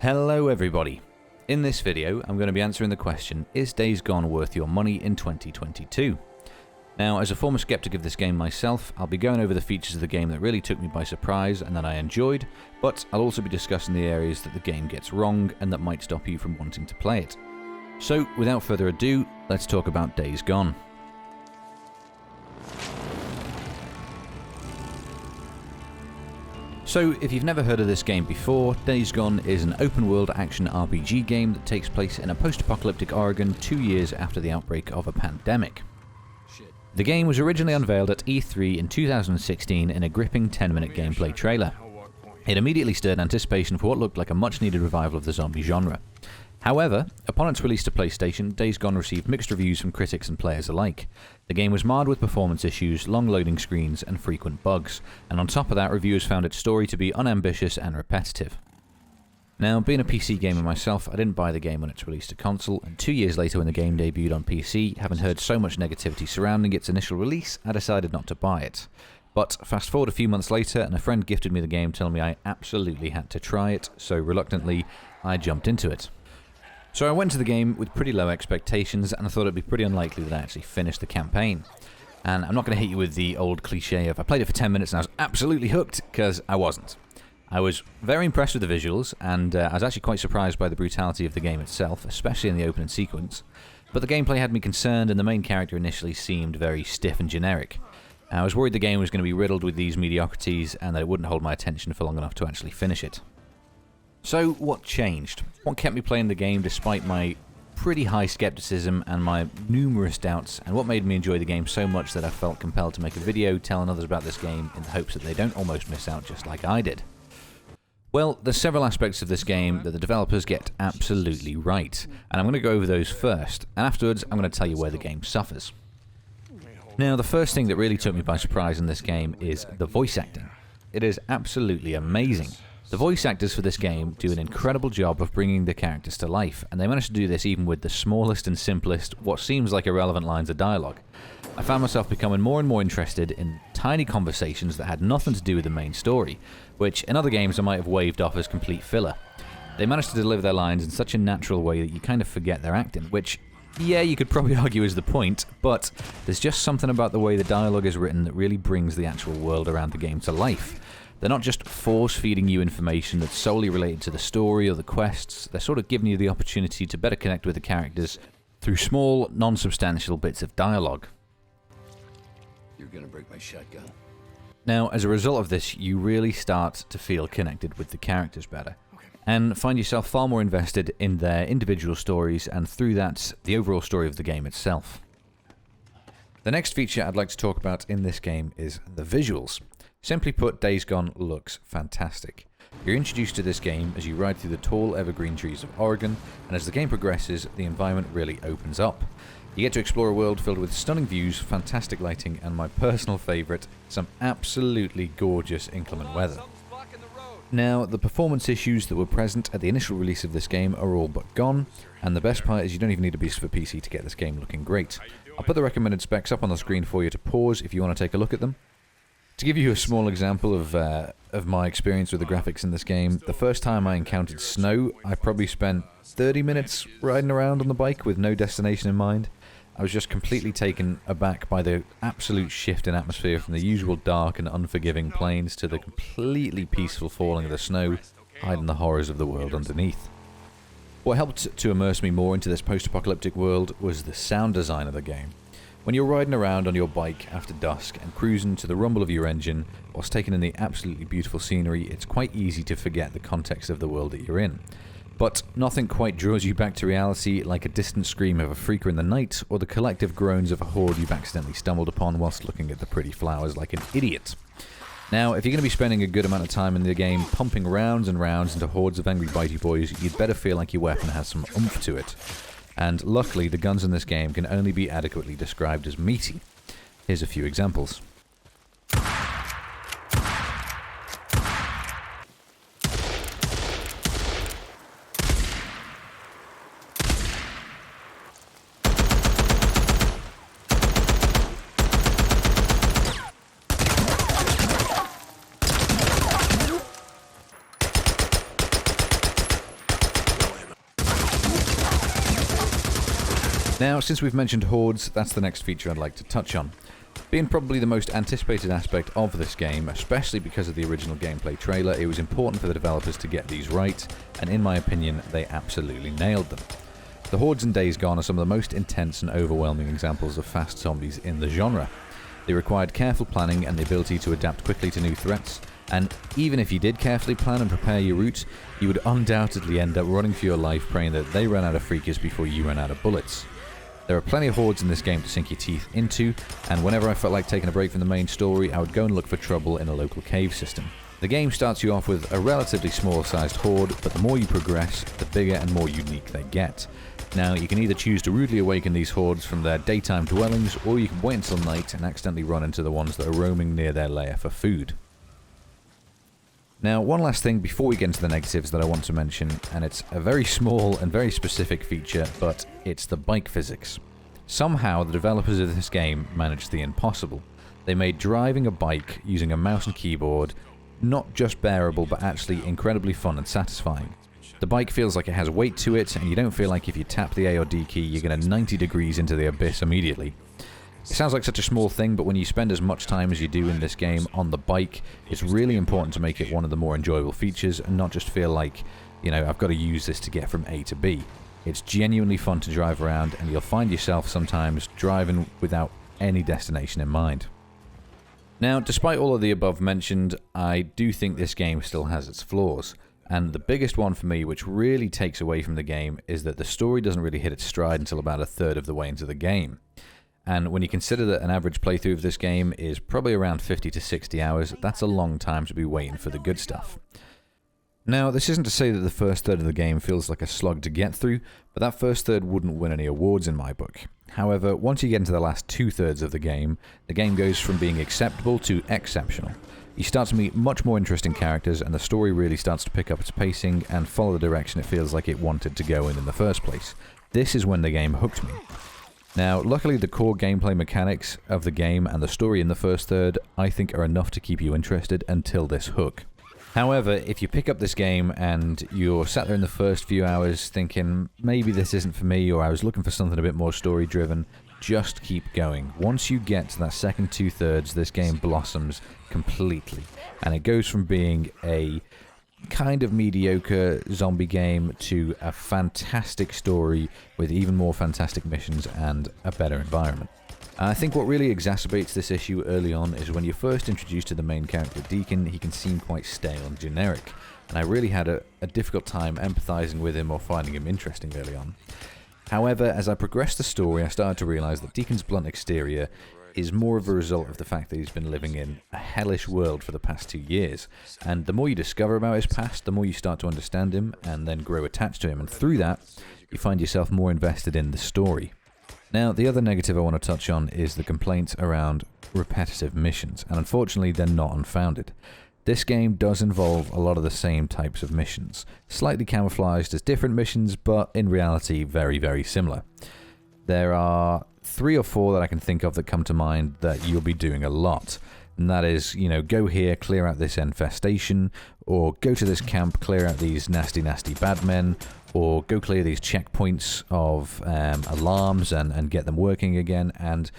Hello everybody. In this video I'm going to be answering the question, is Days Gone worth your money in 2022? Now, as a former skeptic of this game myself, I'll be going over the features of the game that really took me by surprise and that I enjoyed, but I'll also be discussing the areas that the game gets wrong and that might stop you from wanting to play it. So, without further ado, let's talk about Days Gone. So, if you've never heard of this game before, Days Gone is an open-world action RPG game that takes place in a post-apocalyptic Oregon 2 years after the outbreak of a pandemic. The game was originally unveiled at E3 in 2016 in a gripping 10-minute gameplay trailer. It immediately stirred anticipation for what looked like a much-needed revival of the zombie genre. However, upon its release to PlayStation, Days Gone received mixed reviews from critics and players alike. The game was marred with performance issues, long loading screens, and frequent bugs, and on top of that, reviewers found its story to be unambitious and repetitive. Now, being a PC gamer myself, I didn't buy the game when it's released to console, and 2 years later when the game debuted on PC, having heard so much negativity surrounding its initial release, I decided not to buy it. But fast forward a few months later, and a friend gifted me the game telling me I absolutely had to try it, so reluctantly, I jumped into it. So I went to the game with pretty low expectations, and I thought it'd be pretty unlikely that I actually finished the campaign. And I'm not going to hit you with the old cliche of I played it for 10 minutes and I was absolutely hooked, because I wasn't. I was very impressed with the visuals, and I was actually quite surprised by the brutality of the game itself, especially in the opening sequence. But the gameplay had me concerned, and the main character initially seemed very stiff and generic. I was worried the game was going to be riddled with these mediocrities, and that it wouldn't hold my attention for long enough to actually finish it. So, what changed? What kept me playing the game despite my pretty high skepticism and my numerous doubts, and what made me enjoy the game so much that I felt compelled to make a video telling others about this game in the hopes that they don't almost miss out just like I did? Well, there's several aspects of this game that the developers get absolutely right, and I'm going to go over those first, and afterwards I'm going to tell you where the game suffers. Now, the first thing that really took me by surprise in this game is the voice acting. It is absolutely amazing. The voice actors for this game do an incredible job of bringing the characters to life, and they manage to do this even with the smallest and simplest, what seems like irrelevant lines of dialogue. I found myself becoming more and more interested in tiny conversations that had nothing to do with the main story, which in other games I might have waved off as complete filler. They managed to deliver their lines in such a natural way that you kind of forget they're acting, which, yeah, you could probably argue is the point, but there's just something about the way the dialogue is written that really brings the actual world around the game to life. They're not just force-feeding you information that's solely related to the story or the quests, they're sort of giving you the opportunity to better connect with the characters through small, non-substantial bits of dialogue. You're gonna break my shotgun. Now, as a result of this, you really start to feel connected with the characters better, and find yourself far more invested in their individual stories, and through that, the overall story of the game itself. The next feature I'd like to talk about in this game is the visuals. Simply put, Days Gone looks fantastic. You're introduced to this game as you ride through the tall evergreen trees of Oregon, and as the game progresses, the environment really opens up. You get to explore a world filled with stunning views, fantastic lighting, and my personal favourite, some absolutely gorgeous inclement weather. Now, the performance issues that were present at the initial release of this game are all but gone, and the best part is you don't even need a beast for PC to get this game looking great. I'll put the recommended specs up on the screen for you to pause if you want to take a look at them. To give you a small example of my experience with the graphics in this game, the first time I encountered snow, I probably spent 30 minutes riding around on the bike with no destination in mind. I was just completely taken aback by the absolute shift in atmosphere from the usual dark and unforgiving plains to the completely peaceful falling of the snow, hiding the horrors of the world underneath. What helped to immerse me more into this post-apocalyptic world was the sound design of the game. When you're riding around on your bike after dusk and cruising to the rumble of your engine, whilst taking in the absolutely beautiful scenery, it's quite easy to forget the context of the world that you're in. But nothing quite draws you back to reality like a distant scream of a freaker in the night, or the collective groans of a horde you've accidentally stumbled upon whilst looking at the pretty flowers like an idiot. Now, if you're going to be spending a good amount of time in the game pumping rounds and rounds into hordes of angry bitey boys, you'd better feel like your weapon has some oomph to it. And luckily, the guns in this game can only be adequately described as meaty. Here's a few examples. Now, since we've mentioned Hordes, that's the next feature I'd like to touch on. Being probably the most anticipated aspect of this game, especially because of the original gameplay trailer, it was important for the developers to get these right, and in my opinion, they absolutely nailed them. The Hordes and Days Gone are some of the most intense and overwhelming examples of fast zombies in the genre. They required careful planning and the ability to adapt quickly to new threats, and even if you did carefully plan and prepare your route, you would undoubtedly end up running for your life praying that they ran out of freakers before you ran out of bullets. There are plenty of Hordes in this game to sink your teeth into, and whenever I felt like taking a break from the main story, I would go and look for trouble in a local cave system. The game starts you off with a relatively small-sized horde, but the more you progress, the bigger and more unique they get. Now, you can either choose to rudely awaken these hordes from their daytime dwellings, or you can wait until night and accidentally run into the ones that are roaming near their lair for food. Now, one last thing before we get into the negatives that I want to mention, and it's a very small and very specific feature, but it's the bike physics. Somehow, the developers of this game managed the impossible. They made driving a bike using a mouse and keyboard not just bearable, but actually incredibly fun and satisfying. The bike feels like it has weight to it, and you don't feel like if you tap the A or D key, you're going to 90 degrees into the abyss immediately. It sounds like such a small thing, but when you spend as much time as you do in this game on the bike, it's really important to make it one of the more enjoyable features and not just feel like, you know, I've got to use this to get from A to B. It's genuinely fun to drive around, and you'll find yourself sometimes driving without any destination in mind. Now, despite all of the above mentioned, I do think this game still has its flaws. And the biggest one for me, which really takes away from the game, is that the story doesn't really hit its stride until about a third of the way into the game. And when you consider that an average playthrough of this game is probably around 50 to 60 hours, that's a long time to be waiting for the good stuff. Now, this isn't to say that the first third of the game feels like a slog to get through, but that first third wouldn't win any awards in my book. However, once you get into the last two-thirds of the game goes from being acceptable to exceptional. You start to meet much more interesting characters, and the story really starts to pick up its pacing and follow the direction it feels like it wanted to go in the first place. This is when the game hooked me. Now, luckily the core gameplay mechanics of the game and the story in the first third, I think, are enough to keep you interested until this hook. However, if you pick up this game and you're sat there in the first few hours thinking, maybe this isn't for me, or I was looking for something a bit more story-driven, just keep going. Once you get to that second two-thirds, this game blossoms completely. And it goes from being a kind of mediocre zombie game to a fantastic story with even more fantastic missions and a better environment. I think what really exacerbates this issue early on is when you're first introduced to the main character Deacon, he can seem quite stale and generic, and I really had a difficult time empathizing with him or finding him interesting early on. However, as I progressed the story, I started to realize that Deacon's blunt exterior is more of a result of the fact that he's been living in a hellish world for the past 2 years, and the more you discover about his past, the more you start to understand him and then grow attached to him, and through that, you find yourself more invested in the story. Now, the other negative I want to touch on is the complaints around repetitive missions, and unfortunately they're not unfounded. This game does involve a lot of the same types of missions, slightly camouflaged as different missions, but in reality very, very similar. There are 3 or 4 that I can think of that come to mind that you'll be doing a lot. And that is, you know, go here, clear out this infestation, or go to this camp, clear out these nasty, nasty bad men, or go clear these checkpoints of alarms and get them working again. And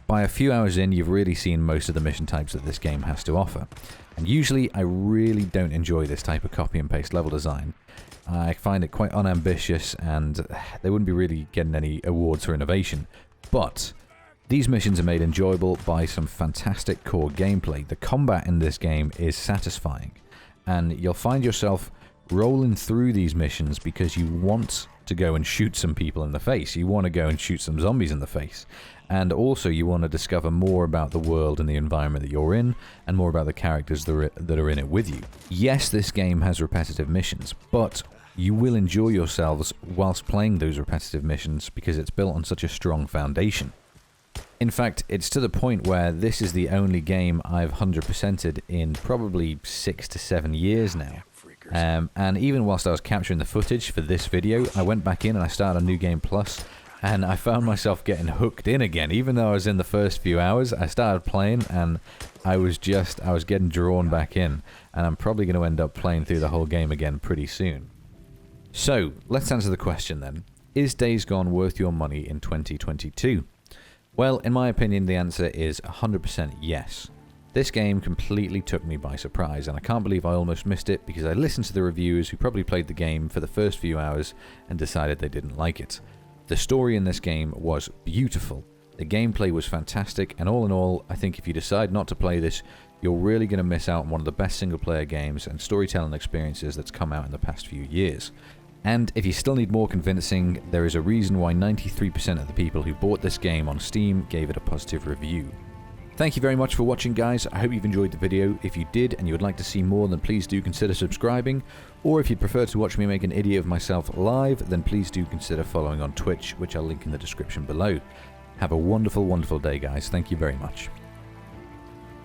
by a few hours in, you've really seen most of the mission types that this game has to offer. And usually, I really don't enjoy this type of copy and paste level design. I find it quite unambitious, and they wouldn't be really getting any awards for innovation. But these missions are made enjoyable by some fantastic core gameplay. The combat in this game is satisfying, and you'll find yourself rolling through these missions because you want to go and shoot some people in the face. You want to go and shoot some zombies in the face. And also you want to discover more about the world and the environment that you're in, and more about the characters that are in it with you. Yes, this game has repetitive missions, but you will enjoy yourselves whilst playing those repetitive missions because it's built on such a strong foundation. In fact, it's to the point where this is the only game I've 100%ed in probably 6 to 7 years now. And even whilst I was capturing the footage for this video, I went back in and I started a New Game Plus, and I found myself getting hooked in again. Even though I was in the first few hours, I started playing and I was getting drawn back in, and I'm probably going to end up playing through the whole game again pretty soon. So, let's answer the question then. Is Days Gone worth your money in 2022? Well, in my opinion, the answer is 100% yes. This game completely took me by surprise, and I can't believe I almost missed it because I listened to the reviewers who probably played the game for the first few hours and decided they didn't like it. The story in this game was beautiful, the gameplay was fantastic, and all in all, I think if you decide not to play this, you're really going to miss out on one of the best single-player games and storytelling experiences that's come out in the past few years. And if you still need more convincing, there is a reason why 93% of the people who bought this game on Steam gave it a positive review. Thank you very much for watching, guys. I hope you've enjoyed the video. If you did and you would like to see more, then please do consider subscribing. Or if you'd prefer to watch me make an idiot of myself live, then please do consider following on Twitch, which I'll link in the description below. Have a wonderful, wonderful day, guys. Thank you very much.